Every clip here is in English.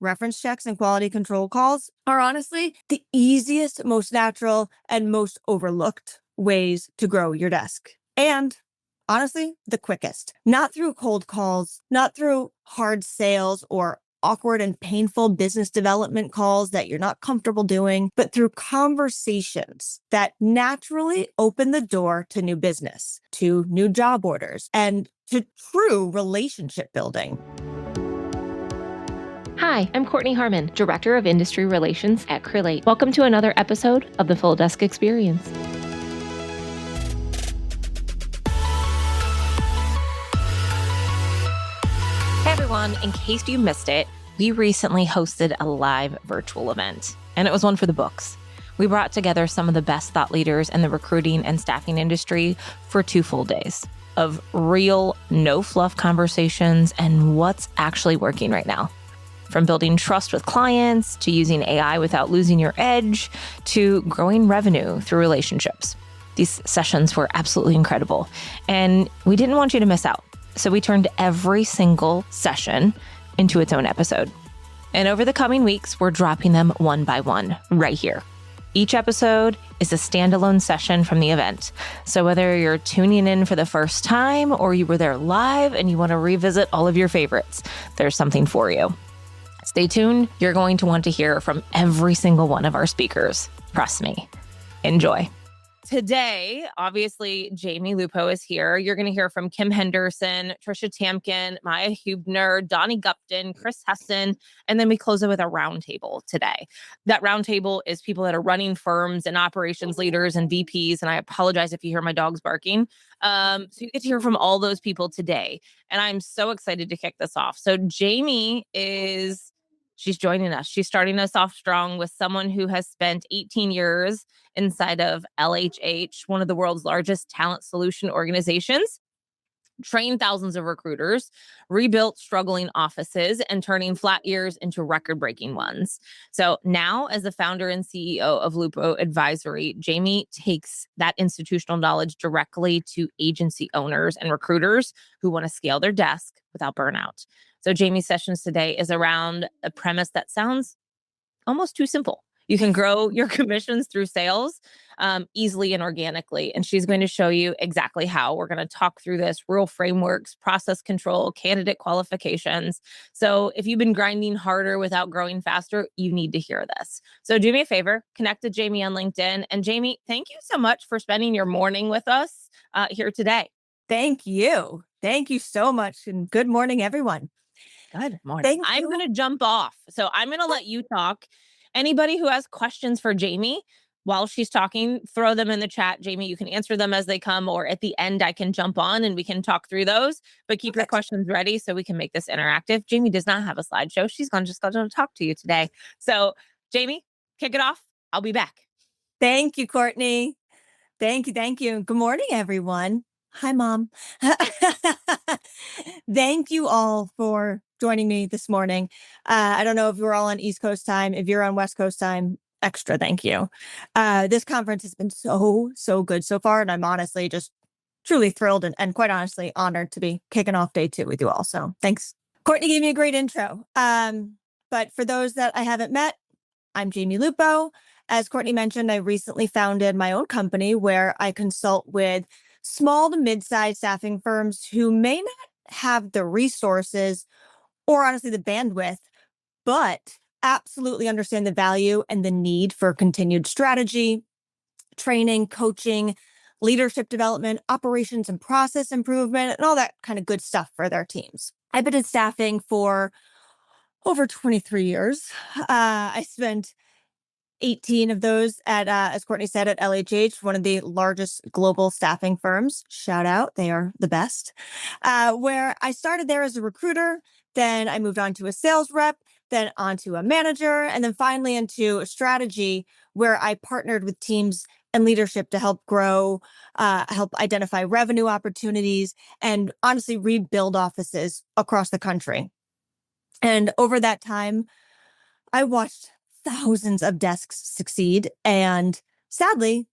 reference checks and quality control calls are honestly the easiest, most natural, and most overlooked ways to grow your desk. And honestly, the quickest. Not through cold calls, not through hard sales or awkward and painful business development calls that you're not comfortable doing, but through conversations that naturally open the door to new business, to new job orders, and to true relationship building. Hi, I'm Kortney Harmon, Director of Industry Relations at Crelate. Welcome to another episode of the Full Desk Experience. Hey everyone, in case you missed it, we recently hosted a live virtual event, and it was one for the books. We brought together some of the best thought leaders in the recruiting and staffing industry for 2 full days of real, no-fluff conversations and what's actually working right now. From building trust with clients, to using AI without losing your edge, to growing revenue through relationships. These sessions were absolutely incredible, and we didn't want you to miss out. So we turned every single session into its own episode. And over the coming weeks, we're dropping them one by one right here. Each episode is a standalone session from the event. So whether you're tuning in for the first time or you were there live and you want to revisit all of your favorites, there's something for you. Stay tuned. You're going to want to hear from every single one of our speakers. Trust me. Enjoy. Today, obviously, Jamie Lupo is here. You're going to hear from Kim Henderson, Trisha Tamkin, Maya Hubner, Donnie Gupton, Chris Heston, and then we close it with a roundtable today. That roundtable is people that are running firms and operations leaders and VPs, and I apologize if you hear my dogs barking. So you get to hear from all those people today, and I'm so excited to kick this off. So Jamie she's joining us. She's starting us off strong with someone who has spent 18 years inside of LHH, one of the world's largest talent solution organizations, trained thousands of recruiters, rebuilt struggling offices, and turning flat years into record-breaking ones. So now, as the founder and CEO of Lupo Advisory, Jamie takes that institutional knowledge directly to agency owners and recruiters who want to scale their desk without burnout. So Jamie's sessions today is around a premise that sounds almost too simple. You can grow your commissions through sales easily and organically. And she's going to show you exactly how. We're going to talk through this, real frameworks, process control, candidate qualifications. So if you've been grinding harder without growing faster, you need to hear this. So do me a favor, connect to Jamie on LinkedIn. And Jamie, thank you so much for spending your morning with us here today. Thank you. Thank you so much. And good morning, everyone. Good morning. I'm going to jump off. So I'm going to let you talk. Anybody who has questions for Jamie while she's talking, throw them in the chat. Jamie, you can answer them as they come, or at the end, I can jump on and we can talk through those. But keep your questions ready so we can make this interactive. Jamie does not have a slideshow. She's just going to talk to you today. So Jamie, kick it off. I'll be back. Thank you, Kortney. Thank you. Thank you. Good morning, everyone. Hi, Mom. Thank you all for joining me this morning. I don't know if you're all on East Coast time. If you're on West Coast time, extra thank you. This conference has been so good so far, and I'm honestly just truly thrilled and quite honestly honored to be kicking off day 2 with you all. So thanks. Kortney gave me a great intro. But for those that I haven't met, I'm Jamie Lupo. As Kortney mentioned, I recently founded my own company where I consult with small to mid-sized staffing firms who may not have the resources or honestly the bandwidth, but absolutely understand the value and the need for continued strategy, training, coaching, leadership development, operations and process improvement, and all that kind of good stuff for their teams. I've been in staffing for over 23 years. I spent 18 of those at, as Kortney said, at LHH, one of the largest global staffing firms. Shout out, they are the best. Where I started there as a recruiter, then I moved on to a sales rep, then onto a manager, and then finally into a strategy where I partnered with teams and leadership to help grow, help identify revenue opportunities, and honestly rebuild offices across the country. And over that time, I watched thousands of desks succeed and sadly,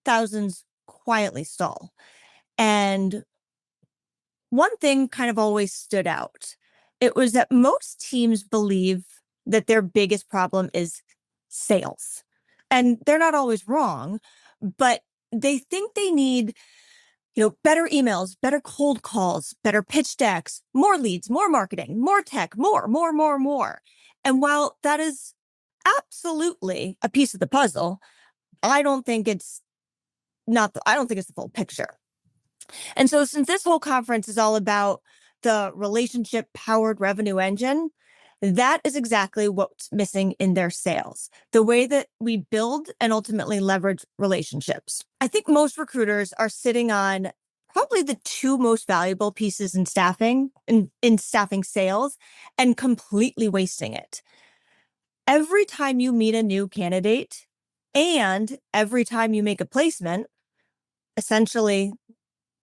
thousands quietly stall. And one thing kind of always stood out. It was that most teams believe that their biggest problem is sales. And they're not always wrong, but they think they need, better emails, better cold calls, better pitch decks, more leads, more marketing, more tech, more. And while that is absolutely a piece of the puzzle, I don't think it's the full picture. And so since this whole conference is all about the relationship powered revenue engine, that is exactly what's missing in their sales, the way that we build and ultimately leverage relationships. I think most recruiters are sitting on probably the two most valuable pieces in staffing, in staffing sales, and completely wasting it. Every time you meet a new candidate and every time you make a placement, essentially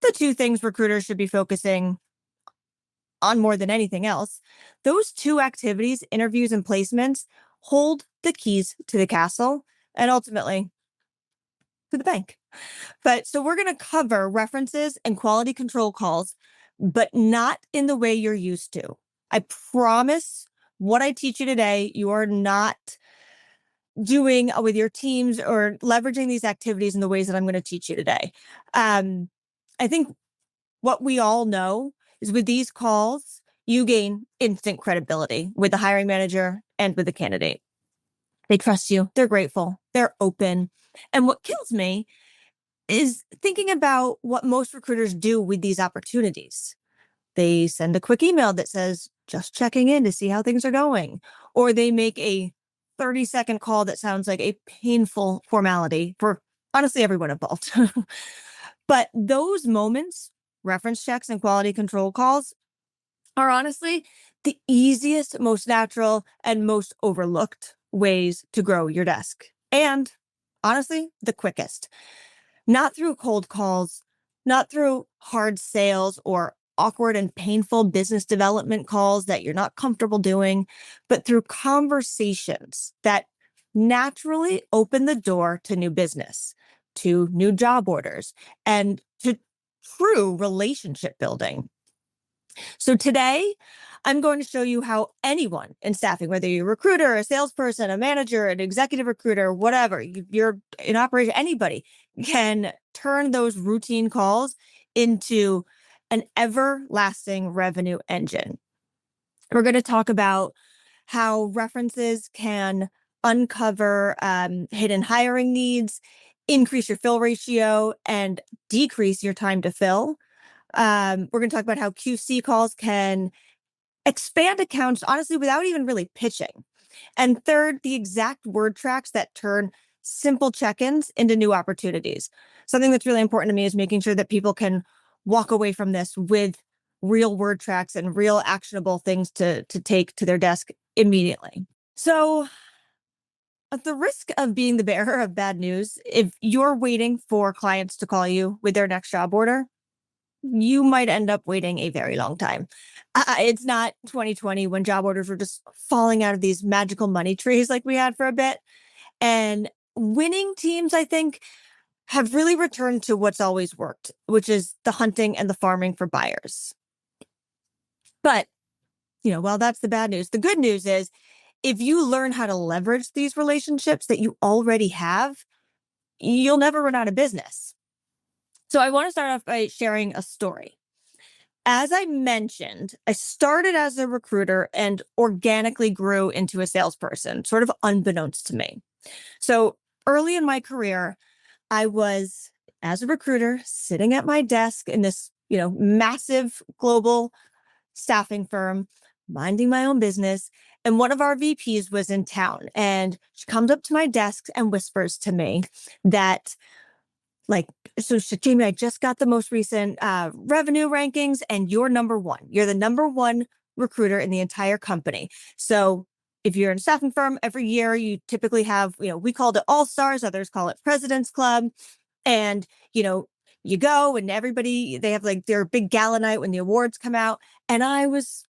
the two things recruiters should be focusing on more than anything else, those two activities, interviews and placements, hold the keys to the castle and ultimately to the bank. But so we're going to cover references and quality control calls, but not in the way you're used to. I promise what I teach you today, you are not doing with your teams or leveraging these activities in the ways that I'm going to teach you today. I think what we all know is with these calls, you gain instant credibility with the hiring manager and with the candidate. They trust you. They're grateful. They're open. And what kills me is thinking about what most recruiters do with these opportunities. They send a quick email that says, just checking in to see how things are going. Or they make a 30-second call that sounds like a painful formality for honestly everyone involved. But those moments, reference checks and quality control calls, are honestly the easiest, most natural, and most overlooked ways to grow your desk. And honestly, the quickest. Not through cold calls, not through hard sales or awkward and painful business development calls that you're not comfortable doing, but through conversations that naturally open the door to new business, to new job orders, and to true relationship building. So today, I'm going to show you how anyone in staffing, whether you're a recruiter, a salesperson, a manager, an executive recruiter, whatever, you're in operation, anybody can turn those routine calls into an everlasting revenue engine. We're going to talk about how references can uncover hidden hiring needs, increase your fill ratio, and decrease your time to fill. We're going to talk about how QC calls can expand accounts, honestly, without even really pitching. And third, the exact word tracks that turn simple check-ins into new opportunities. Something that's really important to me is making sure that people can walk away from this with real word tracks and real actionable things to take to their desk immediately. So at the risk of being the bearer of bad news, if you're waiting for clients to call you with their next job order, you might end up waiting a very long time. It's not 2020 when job orders were just falling out of these magical money trees like we had for a bit. And winning teams, I think, have really returned to what's always worked, which is the hunting and the farming for buyers. But, well, that's the bad news. The good news is if you learn how to leverage these relationships that you already have, you'll never run out of business. So I want to start off by sharing a story. As I mentioned, I started as a recruiter and organically grew into a salesperson, sort of unbeknownst to me. So early in my career, I was, as a recruiter, sitting at my desk in this, massive global staffing firm, minding my own business. And one of our VPs was in town, and she comes up to my desk and whispers to me that, so Jamie, I just got the most recent revenue rankings and you're number one. You're the number one recruiter in the entire company. So if you're in a staffing firm, every year you typically have, we called it All Stars, others call it President's Club. And, you go and everybody, they have their big gala night when the awards come out. And I was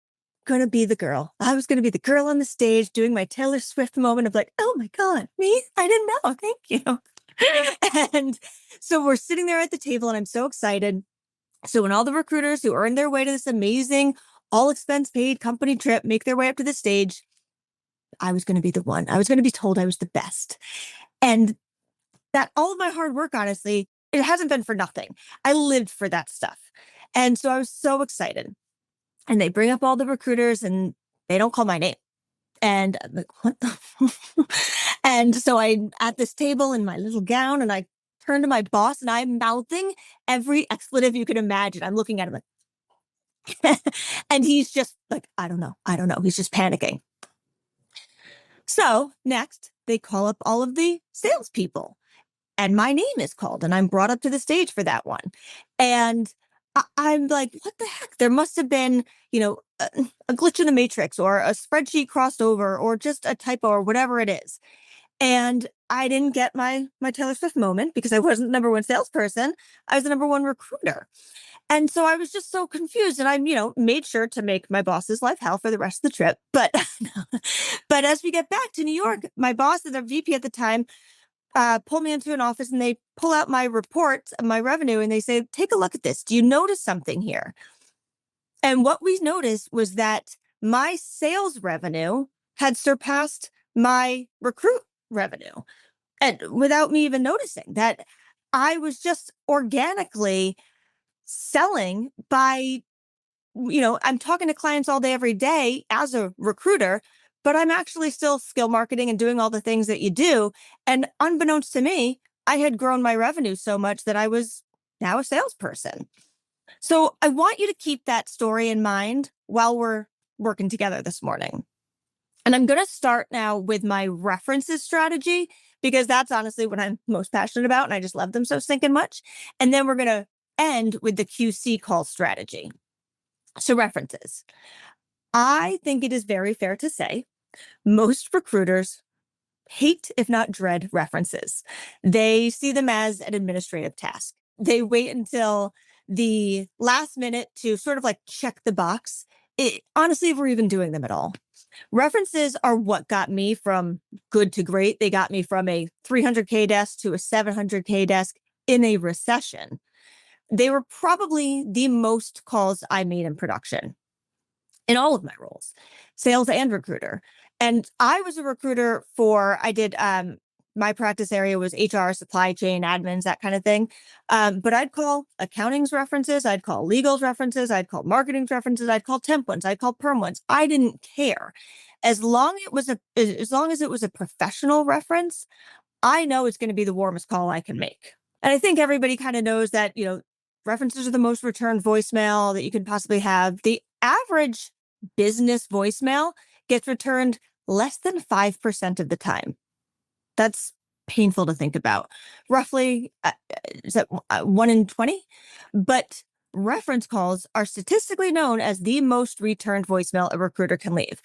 going to be the girl. I was going to be the girl on the stage doing my Taylor Swift moment of oh my God, me? I didn't know. Thank you. And so we're sitting there at the table and I'm so excited. So when all the recruiters who earned their way to this amazing all expense paid company trip make their way up to the stage, I was going to be the one. I was going to be told I was the best. And that all of my hard work, honestly, it hasn't been for nothing. I lived for that stuff. And so I was so excited. And they bring up all the recruiters and they don't call my name. And I'm like, what the? And so I'm at this table in my little gown and I turn to my boss and I'm mouthing every expletive you can imagine. I'm looking at him like, and he's just like, I don't know. He's just panicking. So next, they call up all of the salespeople and my name is called and I'm brought up to the stage for that one. And I'm like, what the heck? There must have been, a glitch in the matrix or a spreadsheet crossed over or just a typo or whatever it is. And I didn't get my Taylor Swift moment because I wasn't the number one salesperson. I was the number one recruiter. And so I was just so confused. And I, made sure to make my boss's life hell for the rest of the trip. But but as we get back to New York, my boss and the VP at the time pull me into an office and they pull out my reports of my revenue and they say, take a look at this. Do you notice something here? And what we noticed was that my sales revenue had surpassed my recruit revenue. And without me even noticing that I was just organically selling by, I'm talking to clients all day, every day as a recruiter, but I'm actually still skill marketing and doing all the things that you do. And unbeknownst to me, I had grown my revenue so much that I was now a salesperson. So I want you to keep that story in mind while we're working together this morning. And I'm going to start now with my references strategy, because that's honestly what I'm most passionate about. And I just love them so stinking much. And then we're going to end with the QC call strategy. So references. I think it is very fair to say most recruiters hate, if not dread, references. They see them as an administrative task. They wait until the last minute to sort of like check the box. Honestly, if we're even doing them at all. References are what got me from good to great. They got me from a 300K desk to a 700K desk in a recession. They were probably the most calls I made in production in all of my roles, sales and recruiter. And I was a recruiter my practice area was HR, supply chain, admins, that kind of thing. But I'd call accounting's references. I'd call legal's references. I'd call marketing's references. I'd call temp ones. I'd call perm ones. I didn't care. As long as it was a professional reference, I know it's going to be the warmest call I can make. And I think everybody kind of knows that, references are the most returned voicemail that you could possibly have. The average business voicemail gets returned less than 5% of the time. That's painful to think about. Roughly, is that 1 in 20? But reference calls are statistically known as the most returned voicemail a recruiter can leave,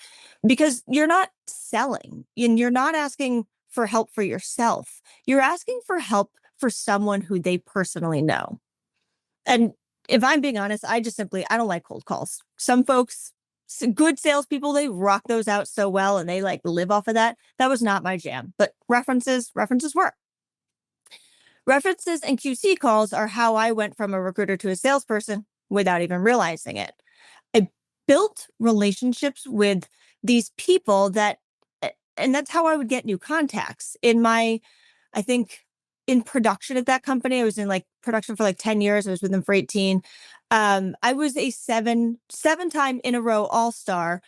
because you're not selling and you're not asking for help for yourself. You're asking for help for someone who they personally know. And if I'm being honest, I don't like cold calls. Some folks, good salespeople, they rock those out so well and they like live off of that. That was not my jam, but references work. References and QC calls are how I went from a recruiter to a salesperson without even realizing it. I built relationships with these people and that's how I would get new contacts. In production at that company, I was in like production for like 10 years. I was with them for 18. I was a seven-time in a row all-star,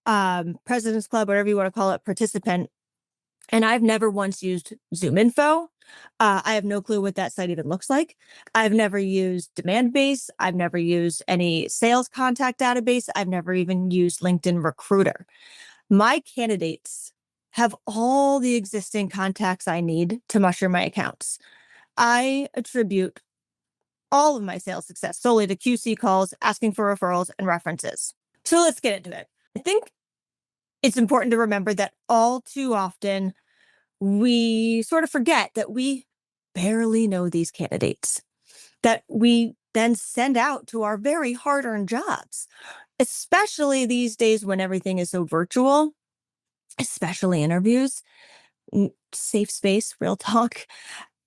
President's Club, whatever you want to call it, participant. And I've never once used Zoom Info. I have no clue what that site even looks like. I've never used Demandbase. I've never used any sales contact database. I've never even used LinkedIn Recruiter. My candidates have all the existing contacts I need to mushroom my accounts. I attribute all of my sales success solely to QC calls, asking for referrals, and references. So let's get into it. I think it's important to remember that all too often we sort of forget that we barely know these candidates, that we then send out to our very hard-earned jobs, especially these days when everything is so virtual, especially interviews, safe space, real talk.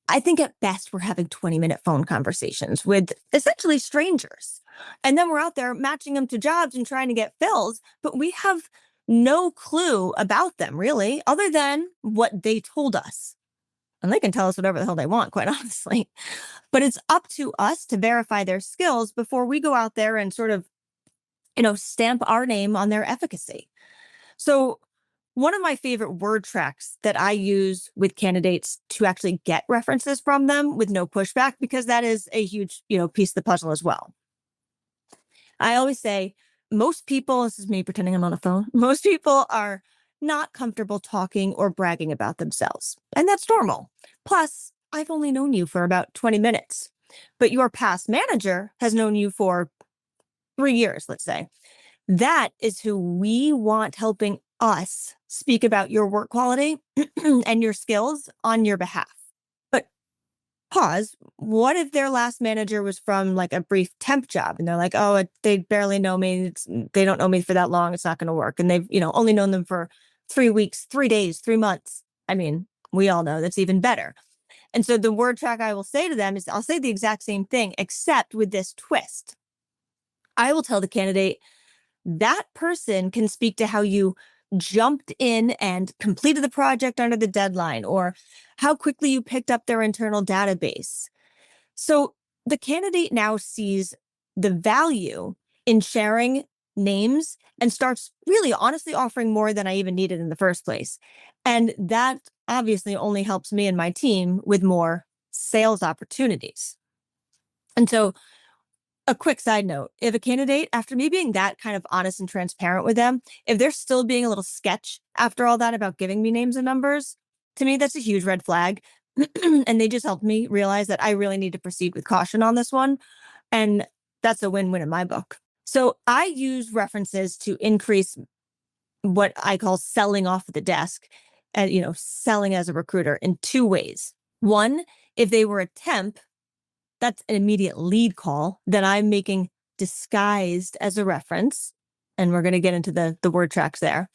I think at best we're having 20-minute phone conversations with essentially strangers. And then we're out there matching them to jobs and trying to get fills. But we have no clue about them really, other than what they told us. And they can tell us whatever the hell they want, quite honestly. But it's up to us to verify their skills before we go out there and sort of, stamp our name on their efficacy. So one of my favorite word tracks that I use with candidates to actually get references from them with no pushback, because that is a huge, piece of the puzzle as well. I always say most people, this is me pretending I'm on a phone, most people are not comfortable talking or bragging about themselves. And that's normal. Plus, I've only known you for about 20 minutes, but your past manager has known you for 3 years, let's say. That is who we want helping us speak about your work quality and your skills on your behalf. But pause. What if their last manager was from like a brief temp job and they're like, oh, they barely know me. They don't know me for that long. It's not going to work. And they've, only known them for 3 weeks, 3 days, 3 months. I mean, we all know that's even better. And so the word track I will say to them is I'll say the exact same thing, except with this twist. I will tell the candidate that person can speak to how you jumped in and completed the project under the deadline, or how quickly you picked up their internal database. So the candidate now sees the value in sharing names and starts really honestly offering more than I even needed in the first place. And that obviously only helps me and my team with more sales opportunities. And so a quick side note, if a candidate, after me being that kind of honest and transparent with them, if they're still being a little sketch after all that about giving me names and numbers, to me, that's a huge red flag. And they just helped me realize that I really need to proceed with caution on this one. And that's a win-win in my book. So I use references to increase what I call selling off the desk and, selling as a recruiter in 2 ways. One, if they were a temp, that's an immediate lead call that I'm making disguised as a reference. And we're going to get into the word tracks there.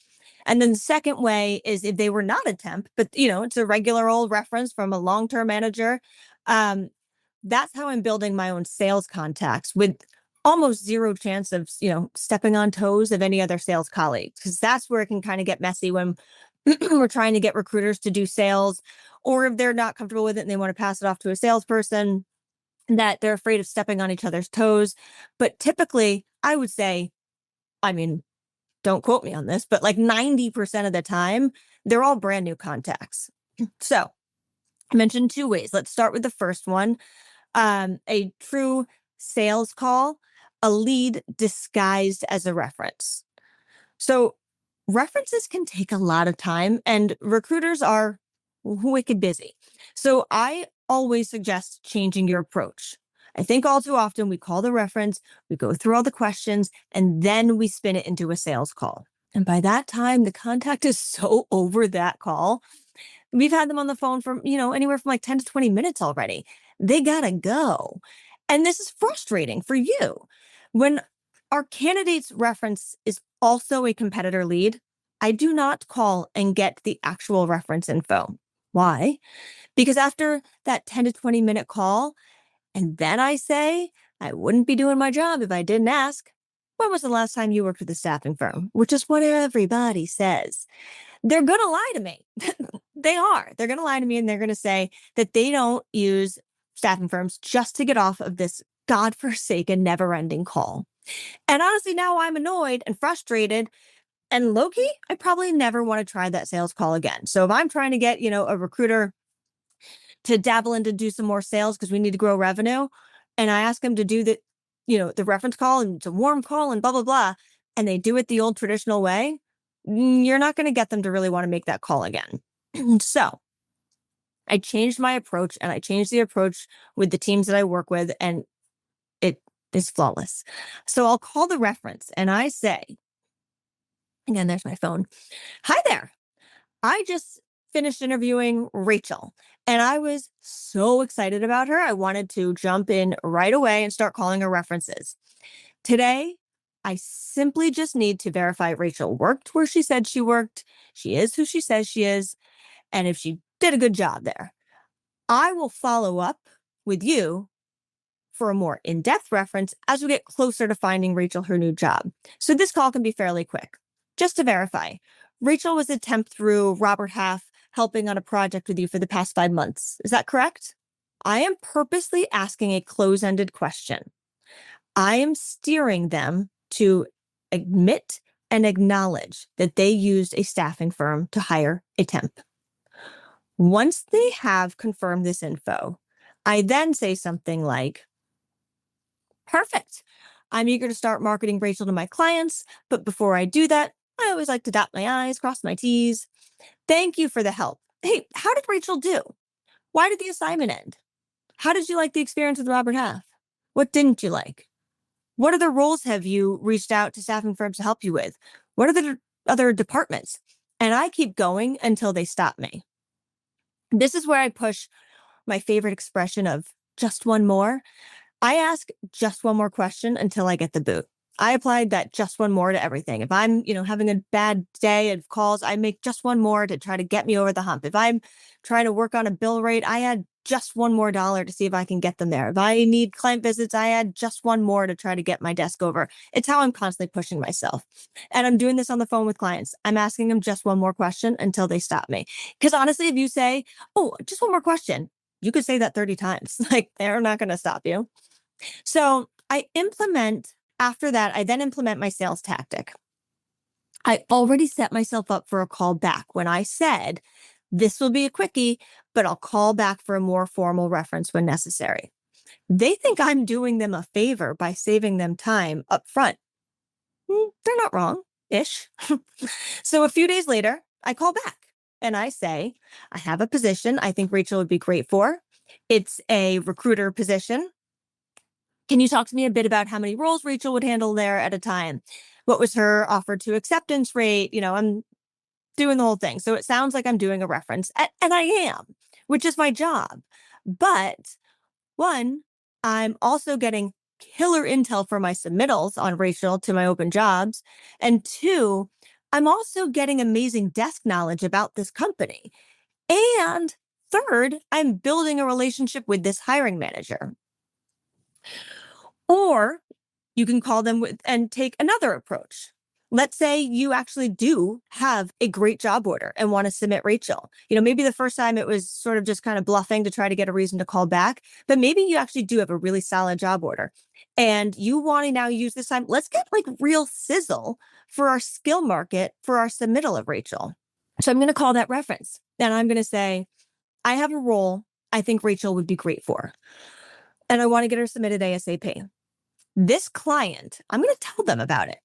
And then the second way is if they were not a temp, but it's a regular old reference from a long-term manager. That's how I'm building my own sales contacts with almost zero chance of, stepping on toes of any other sales colleagues, because that's where it can kind of get messy when we're trying to get recruiters to do sales, or if they're not comfortable with it and they want to pass it off to a salesperson, that they're afraid of stepping on each other's toes. But typically, I would say, I mean, don't quote me on this, but like 90% of the time, they're all brand new contacts. So I mentioned 2 ways. Let's start with the first one. A true sales call, a lead disguised as a reference. So references can take a lot of time and recruiters are wicked busy. So I always suggest changing your approach. I think all too often we call the reference, we go through all the questions, and then we spin it into a sales call. And by that time, the contact is so over that call. We've had them on the phone for, anywhere from like 10 to 20 minutes already. They gotta go. And this is frustrating for you. When our candidate's reference is also a competitor lead, I do not call and get the actual reference info. Why? Because after that 10 to 20 minute call, and then I say, I wouldn't be doing my job if I didn't ask, when was the last time you worked with a staffing firm? Which is what everybody says. They're going to lie to me. They are. They're going to lie to me and they're going to say that they don't use staffing firms just to get off of this godforsaken, never-ending call. And honestly, now I'm annoyed and frustrated. And low-key, I probably never want to try that sales call again. So if I'm trying to get, a recruiter to dabble in to do some more sales because we need to grow revenue, and I ask them to do the reference call and it's a warm call and blah, blah, blah, and they do it the old traditional way, you're not going to get them to really want to make that call again. So I changed my approach and I changed the approach with the teams that I work with, and it is flawless. So I'll call the reference and I say, again, there's my phone. Hi there. I just finished interviewing Rachel and I was so excited about her. I wanted to jump in right away and start calling her references. Today, I simply just need to verify Rachel worked where she said she worked. She is who she says she is. And if she did a good job there, I will follow up with you for a more in-depth reference as we get closer to finding Rachel her new job. So this call can be fairly quick. Just to verify, Rachel was a temp through Robert Half helping on a project with you for the past 5 months. Is that correct? I am purposely asking a close-ended question. I am steering them to admit and acknowledge that they used a staffing firm to hire a temp. Once they have confirmed this info, I then say something like, perfect. I'm eager to start marketing Rachel to my clients, but before I do that, I always like to dot my I's, cross my T's. Thank you for the help. Hey, how did Rachel do? Why did the assignment end? How did you like the experience with Robert Half? What didn't you like? What other roles have you reached out to staffing firms to help you with? What are the other departments? And I keep going until they stop me. This is where I push my favorite expression of just one more. I ask just one more question until I get the boot. I applied that just one more to everything. If I'm, having a bad day of calls, I make just one more to try to get me over the hump. If I'm trying to work on a bill rate, I add just one more dollar to see if I can get them there. If I need client visits, I add just one more to try to get my desk over. It's how I'm constantly pushing myself. And I'm doing this on the phone with clients. I'm asking them just one more question until they stop me. Because honestly, if you say, oh, just one more question, you could say that 30 times. Like, they're not going to stop you. So after that, I then implement my sales tactic. I already set myself up for a call back when I said, this will be a quickie, but I'll call back for a more formal reference when necessary. They think I'm doing them a favor by saving them time up front. They're not wrong-ish. So a few days later, I call back and I say, I have a position I think Rachel would be great for. It's a recruiter position. Can you talk to me a bit about how many roles Rachel would handle there at a time? What was her offer to acceptance rate? I'm doing the whole thing. So it sounds like I'm doing a reference, and I am, which is my job. But one, I'm also getting killer intel for my submittals on Rachel to my open jobs. And two, I'm also getting amazing desk knowledge about this company. And third, I'm building a relationship with this hiring manager. Or you can call them and take another approach. Let's say you actually do have a great job order and want to submit Rachel. Maybe the first time it was sort of just kind of bluffing to try to get a reason to call back, but maybe you actually do have a really solid job order and you want to now use this time. Let's get like real sizzle for our skill market for our submittal of Rachel. So I'm going to call that reference and I'm going to say, I have a role I think Rachel would be great for, and I want to get her submitted ASAP. This client, I'm going to tell them about it.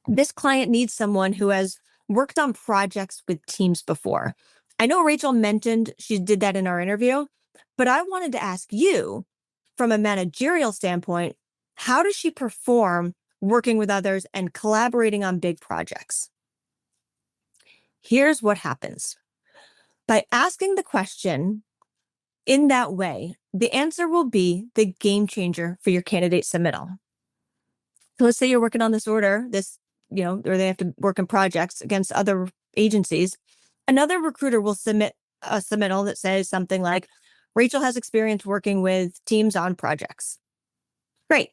This client needs someone who has worked on projects with teams before. I know Rachel mentioned she did that in our interview, but I wanted to ask you, from a managerial standpoint, how does she perform working with others and collaborating on big projects? Here's what happens. By asking the question in that way, the answer will be the game changer for your candidate submittal. So let's say you're working on this order, or they have to work in projects against other agencies. Another recruiter will submit a submittal that says something like, Rachel has experience working with teams on projects. Great.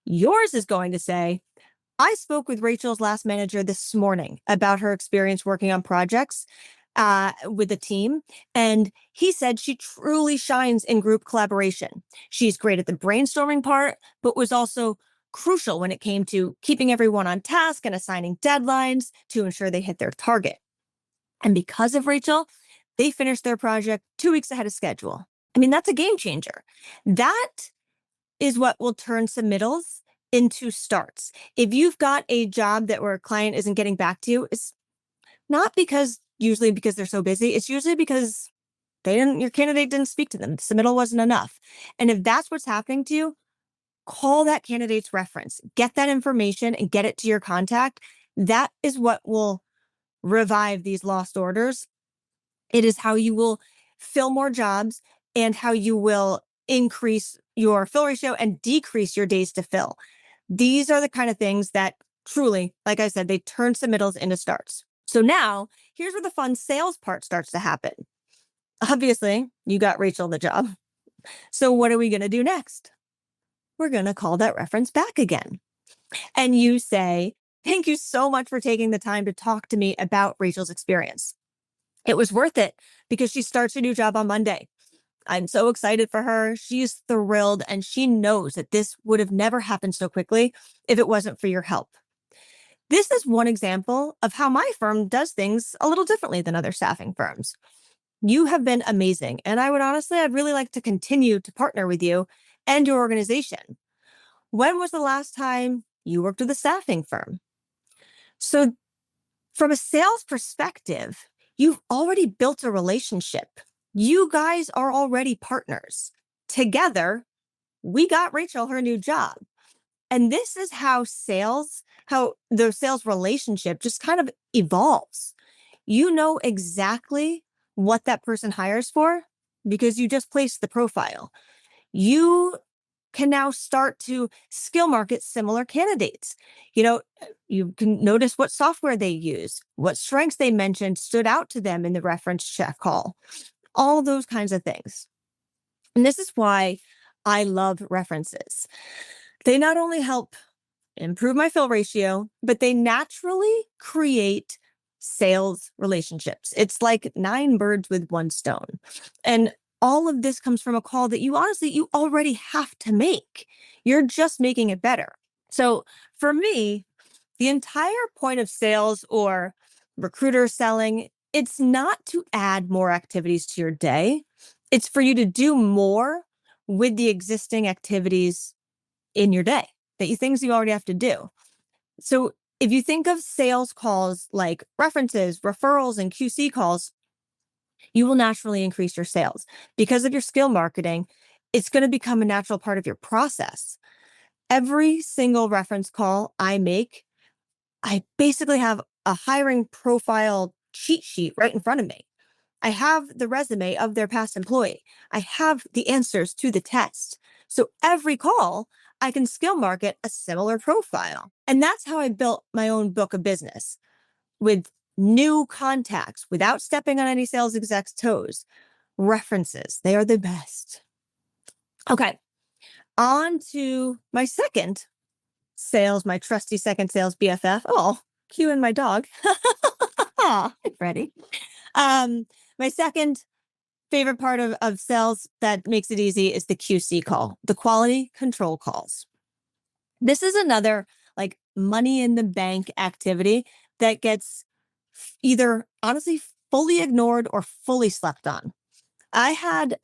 Yours is going to say, I spoke with Rachel's last manager this morning about her experience working on projects with a team. And he said she truly shines in group collaboration. She's great at the brainstorming part, but was also crucial when it came to keeping everyone on task and assigning deadlines to ensure they hit their target. And because of Rachel, they finished their project 2 weeks ahead of schedule. That's a game changer. That is what will turn submittals into starts. If you've got a job where a client isn't getting back to you, it's not usually because they're so busy. It's usually because your candidate didn't speak to them. The submittal wasn't enough. And if that's what's happening to you, call that candidate's reference, get that information and get it to your contact. That is what will revive these lost orders. It is how you will fill more jobs and how you will increase your fill ratio and decrease your days to fill. These are the kind of things that truly, like I said, they turn submittals into starts. So now here's where the fun sales part starts to happen. Obviously, you got Rachel the job. So what are we going to do next? We're going to call that reference back again. And you say, Thank you so much for taking the time to talk to me about Rachel's experience. It was worth it because she starts a new job on Monday. I'm so excited for her. She's thrilled, and she knows that this would have never happened so quickly if it wasn't for your help. This is one example of how my firm does things a little differently than other staffing firms. You have been amazing, and I'd really like to continue to partner with you and your organization. When was the last time you worked with a staffing firm? So, from a sales perspective, you've already built a relationship. You guys are already partners. Together, we got Rachel her new job. And this is how the sales relationship just kind of evolves. You know exactly what that person hires for because you just placed the profile. You can now start to skill market similar candidates. You can notice what software they use, what strengths they mentioned stood out to them in the reference check call, all those kinds of things. And this is why I love references. They not only help improve my fill ratio, but they naturally create sales relationships. It's like 9 birds with 1 stone. And all of this comes from a call that you already have to make. You're just making it better. So for me, the entire point of sales or recruiter selling, it's not to add more activities to your day. It's for you to do more with the existing activities in your day, things you already have to do. So if you think of sales calls like references, referrals, and QC calls, you will naturally increase your sales. Because of your skill marketing, it's going to become a natural part of your process. Every single reference call I make, I basically have a hiring profile cheat sheet right in front of me. I have the resume of their past employee. I have the answers to the test. So every call, I can skill market a similar profile. And that's how I built my own book of business with new contacts without stepping on any sales exec's toes. References, they are the best. Okay, on to my second my trusty second sales BFF. Oh, cue in my dog. Hi, Freddie. My second favorite part of sales that makes it easy is the QC call, the quality control calls. This is another like money in the bank activity that gets either honestly fully ignored or fully slept on. I had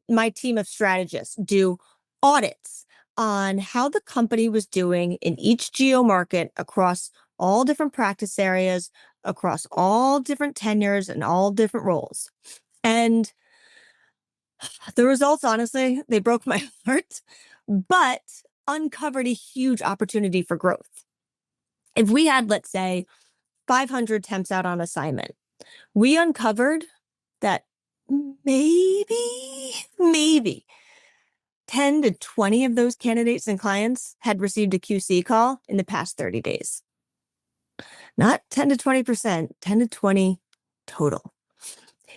my team of strategists do audits on how the company was doing in each geo market across all different practice areas, across all different tenures and all different roles. And the results, honestly, they broke my heart, but uncovered a huge opportunity for growth. If we had, let's say, 500 temps out on assignment, we uncovered that maybe 10 to 20 of those candidates and clients had received a QC call in the past 30 days. Not 10 to 20%, 10 to 20 total.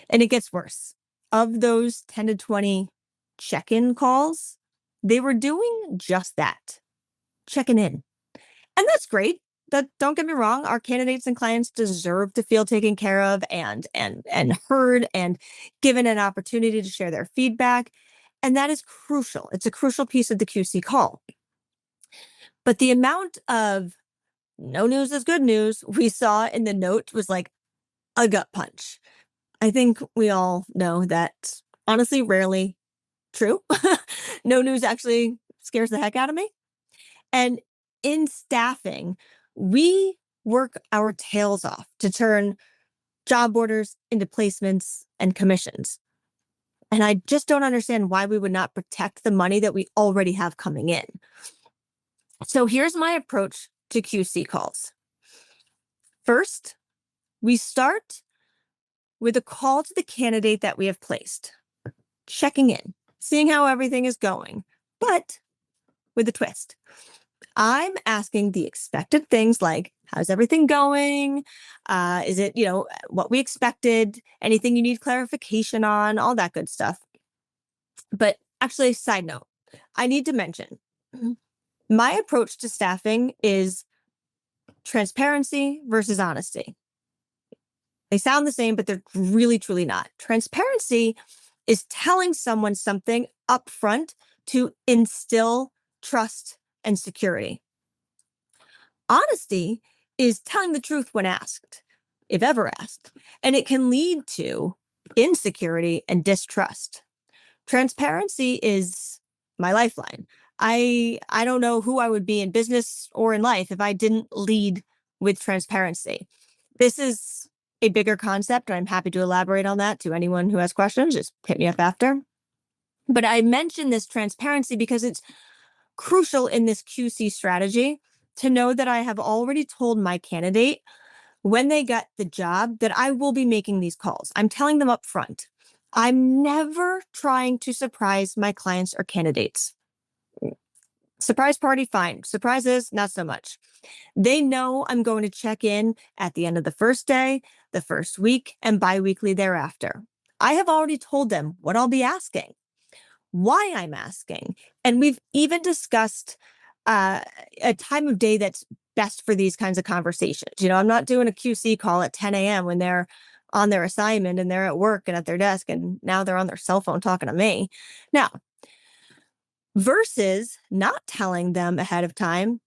And it gets worse. Of those 10 to 20 check-in calls, they were doing just that, checking in. And that's great. Don't get me wrong, our candidates and clients deserve to feel taken care of and heard and given an opportunity to share their feedback. And that is crucial. It's a crucial piece of the QC call. But the amount of no news is good news we saw in the note was like a gut punch. I think we all know that honestly, rarely true. No news actually scares the heck out of me. And in staffing, we work our tails off to turn job orders into placements and commissions. And I just don't understand why we would not protect the money that we already have coming in. So here's my approach to QC calls. First, we start with a call to the candidate that we have placed, checking in, seeing how everything is going, but with a twist. I'm asking the expected things like, how's everything going? Is it, what we expected? Anything you need clarification on? All that good stuff. But actually, side note, I need to mention my approach to staffing is Transparency versus honesty. They sound the same, but they're really, truly not. Transparency is telling someone something upfront to instill trust and security. Honesty is telling the truth when asked, if ever asked, and it can lead to insecurity and distrust. Transparency is my lifeline. I don't know who I would be in business or in life if I didn't lead with transparency. This is a bigger concept, and I'm happy to elaborate on that to anyone who has questions. Just hit me up after. But I mention this transparency because it's crucial in this QC strategy to know that I have already told my candidate when they get the job that I will be making these calls. I'm telling them up front. I'm never trying to surprise my clients or candidates. Surprise party, fine. Surprises, not so much. They know I'm going to check in at the end of the first day, the first week, and biweekly thereafter. I have already told them what I'll be asking, why I'm asking, and we've even discussed a time of day that's best for these kinds of conversations. I'm not doing a QC call at 10 a.m. when they're on their assignment and they're at work and at their desk, and now they're on their cell phone talking to me. Now, versus not telling them ahead of time,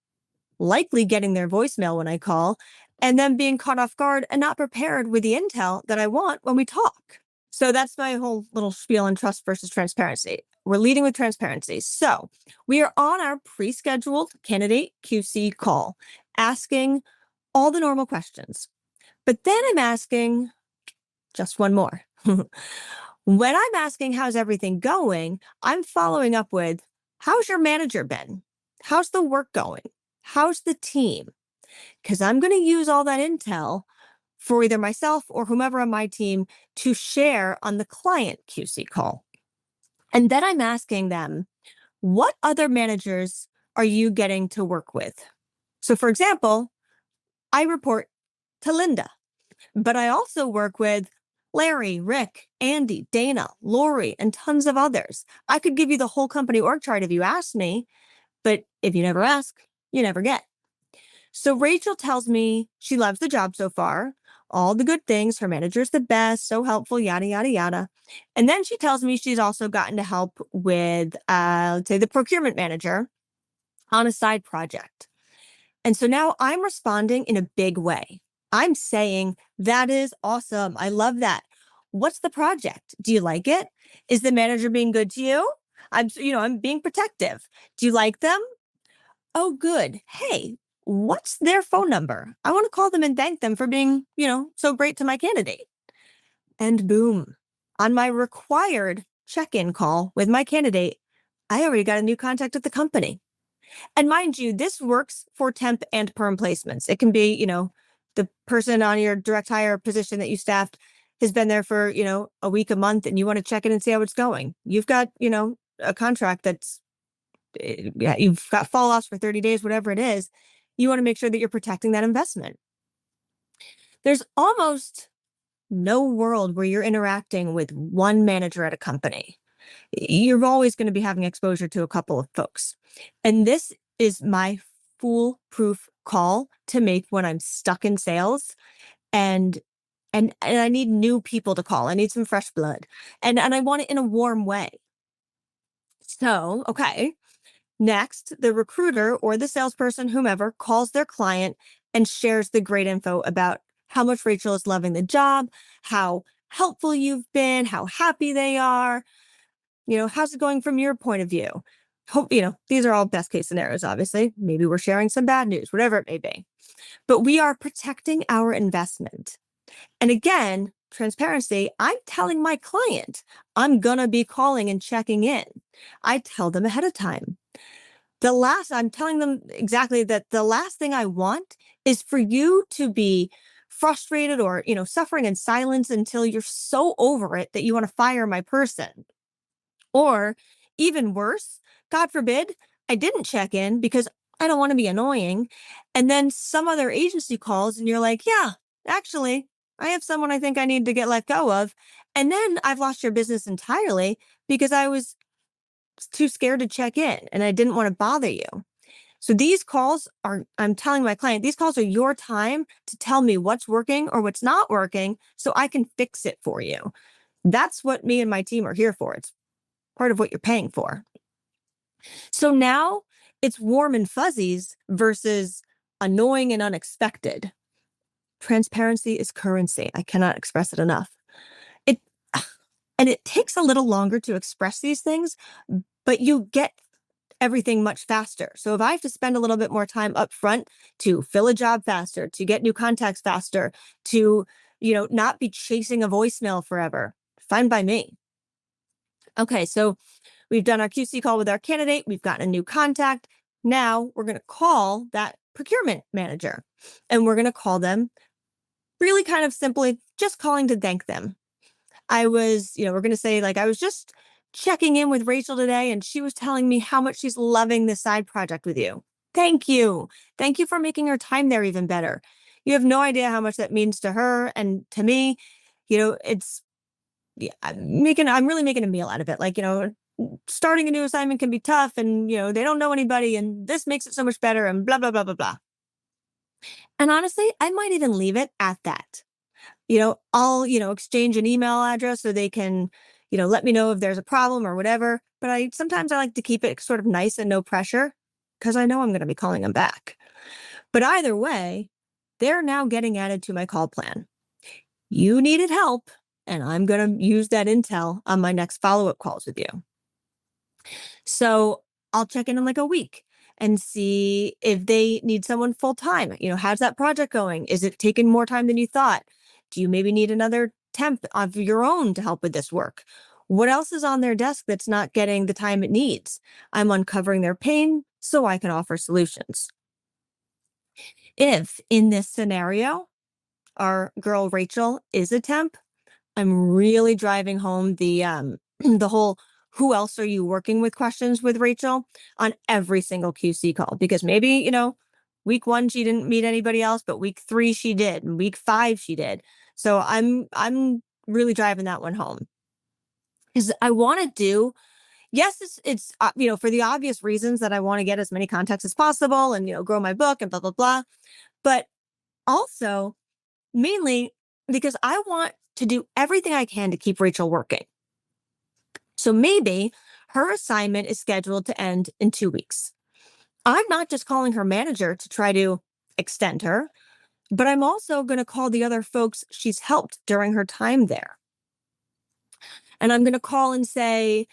likely getting their voicemail when I call, and then being caught off guard and not prepared with the intel that I want when we talk. So that's my whole little spiel on trust versus transparency. We're leading with transparency. So we are on our pre-scheduled candidate QC call, asking all the normal questions. But then I'm asking just one more. When I'm asking, how's everything going? I'm following up with, how's your manager been? How's the work going? How's the team? Because I'm going to use all that intel for either myself or whomever on my team to share on the client QC call. And then I'm asking them, what other managers are you getting to work with? So for example, I report to Linda, but I also work with Larry, Rick, Andy, Dana, Lori, and tons of others. I could give you the whole company org chart if you asked me, but if you never ask, you never get. So Rachel tells me she loves the job so far, all the good things, her manager's the best, so helpful, yada, yada, yada. And then she tells me she's also gotten to help with, let's say, the procurement manager on a side project. And so now I'm responding in a big way. I'm saying, that is awesome. I love that. What's the project? Do you like it? Is the manager being good to you? I'm being protective. Do you like them? Oh, good. Hey, what's their phone number? I want to call them and thank them for being, so great to my candidate. And boom, on my required check-in call with my candidate, I already got a new contact at the company. And mind you, this works for temp and perm placements. It can be, the person on your direct hire position that you staffed has been there for, a week, a month, and you want to check in and see how it's going. You've got, a contract that's, you've got fall offs for 30 days, whatever it is. You want to make sure that you're protecting that investment. There's almost no world where you're interacting with one manager at a company. You're always going to be having exposure to a couple of folks. And this is my foolproof call to make when I'm stuck in sales and I need new people to call. I need some fresh blood. And I want it in a warm way. So, okay. Next, the recruiter or the salesperson, whomever, calls their client and shares the great info about how much Rachel is loving the job, how helpful you've been, how happy they are. How's it going from your point of view? Hope, these are all best case scenarios, obviously. Maybe we're sharing some bad news, whatever it may be. But we are protecting our investment. And again, transparency, I'm telling my client, I'm going to be calling and checking in. I tell them ahead of time. I'm telling them exactly that the last thing I want is for you to be frustrated or, suffering in silence until you're so over it that you want to fire my person. Or even worse, God forbid, I didn't check in because I don't want to be annoying. And then some other agency calls and you're like, yeah, actually, I have someone I think I need to get let go of. And then I've lost your business entirely because I was too scared to check in and I didn't want to bother you. So these calls are, I'm telling my client, these calls are your time to tell me what's working or what's not working so I can fix it for you. That's what me and my team are here for. It's part of what you're paying for. So now it's warm and fuzzies versus annoying and unexpected. Transparency is currency. I cannot express it enough. It and it takes a little longer to express these things, but you get everything much faster. So if I have to spend a little bit more time up front to fill a job faster, to get new contacts faster, to, not be chasing a voicemail forever, fine by me. Okay, so we've done our QC call with our candidate. We've gotten a new contact. Now we're going to call that procurement manager, and we're going to call them really kind of simply just calling to thank them. We're going to say, like, I was just checking in with Rachel today, and she was telling me how much she's loving this side project with you. Thank you. Thank you for making her time there even better. You have no idea how much that means to her and to me. I'm really making a meal out of it. Like, starting a new assignment can be tough, and, they don't know anybody, and this makes it so much better, and blah, blah, blah, blah, blah. And honestly, I might even leave it at that. I'll, exchange an email address so they can, let me know if there's a problem or whatever. But sometimes I like to keep it sort of nice and no pressure because I know I'm going to be calling them back. But either way, they're now getting added to my call plan. You needed help, and I'm going to use that intel on my next follow-up calls with you. So I'll check in like a week and see if they need someone full time. How's that project going? Is it taking more time than you thought? Do you maybe need another temp of your own to help with this work? What else is on their desk that's not getting the time it needs? I'm uncovering their pain so I can offer solutions. If in this scenario, our girl Rachel is a temp, I'm really driving home the the whole who else are you working with questions with Rachel on every single QC call, because maybe, week 1 she didn't meet anybody else, but week 3 she did, and week 5 she did. So I'm really driving that one home. Because I want to do, yes, it's for the obvious reasons that I want to get as many contacts as possible and, grow my book and blah, blah, blah. But also mainly because I want to do everything I can to keep Rachel working. So maybe her assignment is scheduled to end in 2 weeks. I'm not just calling her manager to try to extend her, but I'm also going to call the other folks she's helped during her time there. And I'm going to call and say,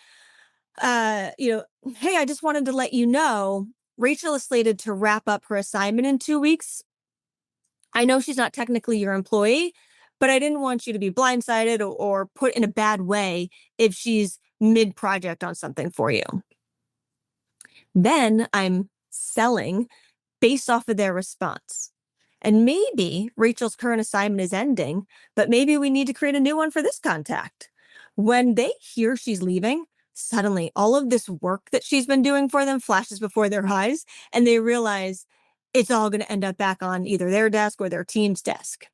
hey, I just wanted to let you know, Rachel is slated to wrap up her assignment in 2 weeks. I know she's not technically your employee, but I didn't want you to be blindsided or put in a bad way if she's mid-project on something for you. Then I'm selling based off of their response. And maybe Rachel's current assignment is ending, but maybe we need to create a new one for this contact. When they hear she's leaving, suddenly all of this work that she's been doing for them flashes before their eyes, and they realize it's all going to end up back on either their desk or their team's desk.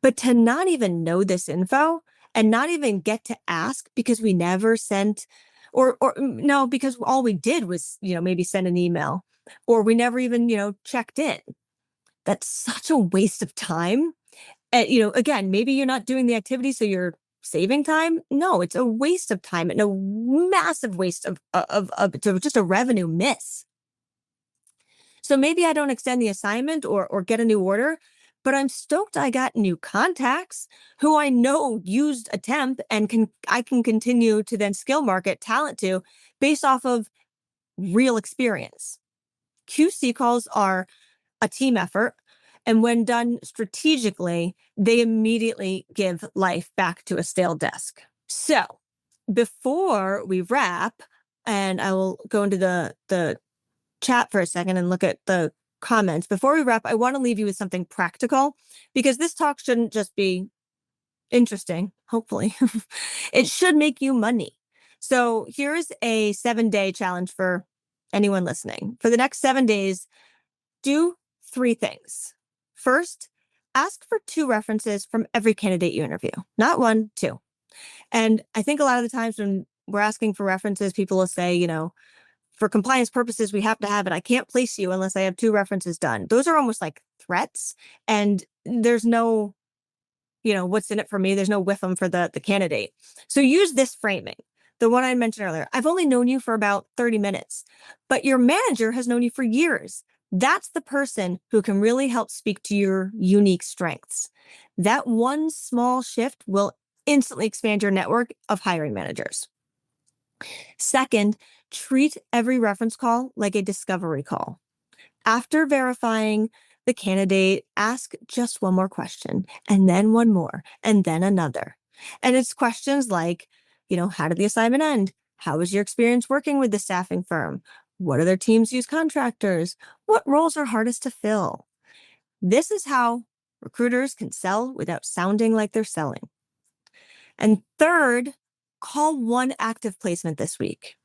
But to not even know this info and not even get to ask because we never sent, or no, because all we did was, maybe send an email, or we never even, checked in. That's such a waste of time. And, again, maybe you're not doing the activity, so you're saving time. No, it's a waste of time and a massive waste of just a revenue miss. So maybe I don't extend the assignment or get a new order, but I'm stoked I got new contacts who I know used a temp and I can continue to then skill market talent to based off of real experience. QC calls are a team effort, and when done strategically, they immediately give life back to a stale desk. So before we wrap, and I will go into the chat for a second and look at the comments. Before we wrap, I want to leave you with something practical, because this talk shouldn't just be interesting, hopefully. It should make you money. So here's a 7-day challenge for anyone listening. For the next 7 days, do 3 things. First, ask for 2 references from every candidate you interview, not 1, 2. And I think a lot of the times when we're asking for references, people will say, for compliance purposes, we have to have it. I can't place you unless I have 2 references done. Those are almost like threats. And there's no, what's in it for me. There's no with them for the candidate. So use this framing. The one I mentioned earlier. I've only known you for about 30 minutes, but your manager has known you for years. That's the person who can really help speak to your unique strengths. That one small shift will instantly expand your network of hiring managers. Second, treat every reference call like a discovery call. After verifying the candidate, ask just one more question, and then one more, and then another. And it's questions like, how did the assignment end? How was your experience working with the staffing firm? What other teams use contractors? What roles are hardest to fill? This is how recruiters can sell without sounding like they're selling. And third, call one active placement this week.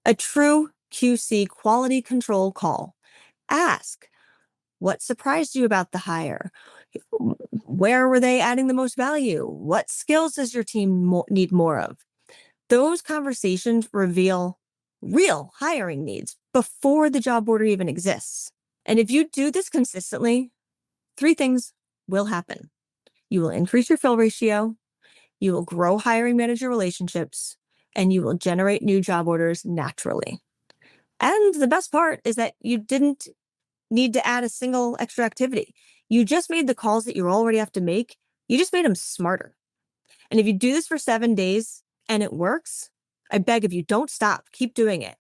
A true QC quality control call. Ask, what surprised you about the hire? Where were they adding the most value? What skills does your team need more of? Those conversations reveal real hiring needs before the job order even exists. And if you do this consistently, 3 things will happen. You will increase your fill ratio, you will grow hiring manager relationships, and you will generate new job orders naturally. And the best part is that you didn't need to add a single extra activity. You just made the calls that you already have to make. You just made them smarter. And if you do this for 7 days and it works, I beg of you, don't stop. Keep doing it.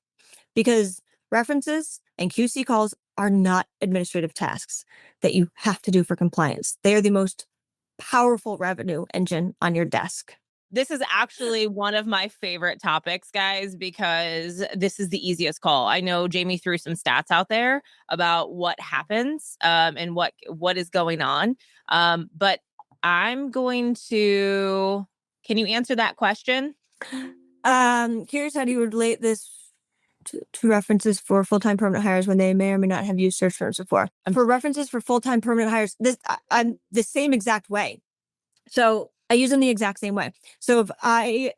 Because references and QC calls are not administrative tasks that you have to do for compliance. They are the most powerful revenue engine on your desk. This is actually one of my favorite topics, guys, because this is the easiest call. I know Jamie threw some stats out there about what happens and what is going on. But I'm going to, can you answer that question? Here's how do you relate this to references for full-time permanent hires when they may or may not have used search terms before. For references for full-time permanent hires, I'm the same exact way. So I use them the exact same way. So if I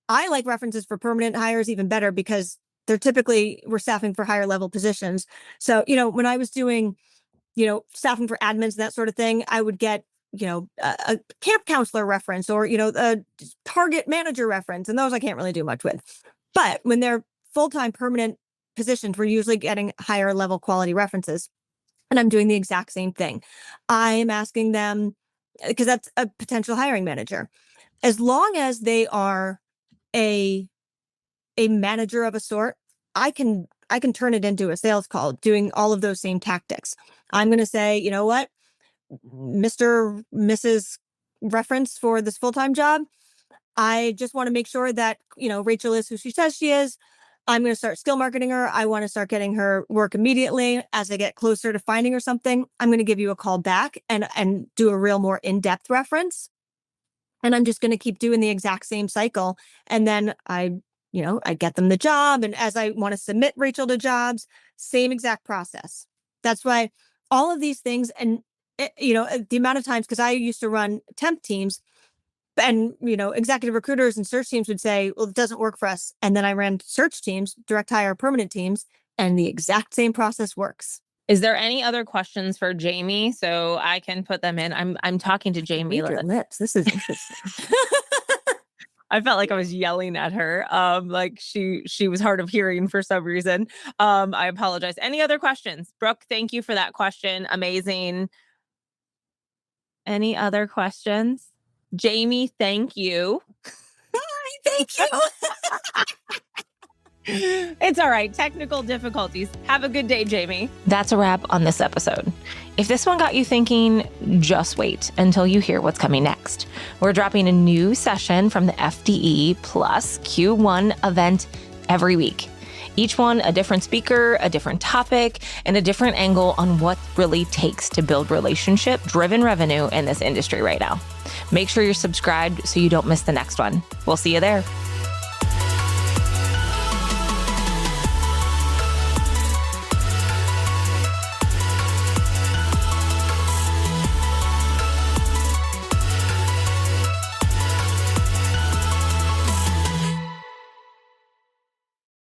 like references for permanent hires even better because we're staffing for higher level positions. So, when I was doing, staffing for admins and that sort of thing, I would get, a camp counselor reference or, a target manager reference. And those I can't really do much with. But when they're full-time permanent positions, we're usually getting higher level quality references. And I'm doing the exact same thing. I'm asking them, because that's a potential hiring manager. As long as they are a manager of a sort, I can turn it into a sales call doing all of those same tactics. I'm going to say, you know what, Mr. Mrs. reference for this full-time job, I just want to make sure that, Rachel is who she says she is. I'm going to start skill marketing her. I want to start getting her work immediately. As I get closer to finding her something, I'm going to give you a call back and do a real more in-depth reference. And I'm just going to keep doing the exact same cycle. And then I get them the job. And as I want to submit Rachel to jobs, same exact process. That's why all of these things and, the amount of times, because I used to run temp teams, and, executive recruiters and search teams would say, well, it doesn't work for us. And then I ran search teams, direct hire permanent teams, and the exact same process works. Is there any other questions for Jamie so I can put them in? I'm talking to Jamie. Read your lips. This is interesting. I felt like I was yelling at her. Like she was hard of hearing for some reason. I apologize. Any other questions? Brooke, thank you for that question. Amazing. Any other questions? Jamie, thank you. Thank you. It's all right. Technical difficulties. Have a good day, Jamie. That's a wrap on this episode. If this one got you thinking, just wait until you hear what's coming next. We're dropping a new session from the FDE Plus Q1 event every week. Each one a different speaker, a different topic, and a different angle on what really takes to build relationship-driven revenue in this industry right now. Make sure you're subscribed so you don't miss the next one. We'll see you there.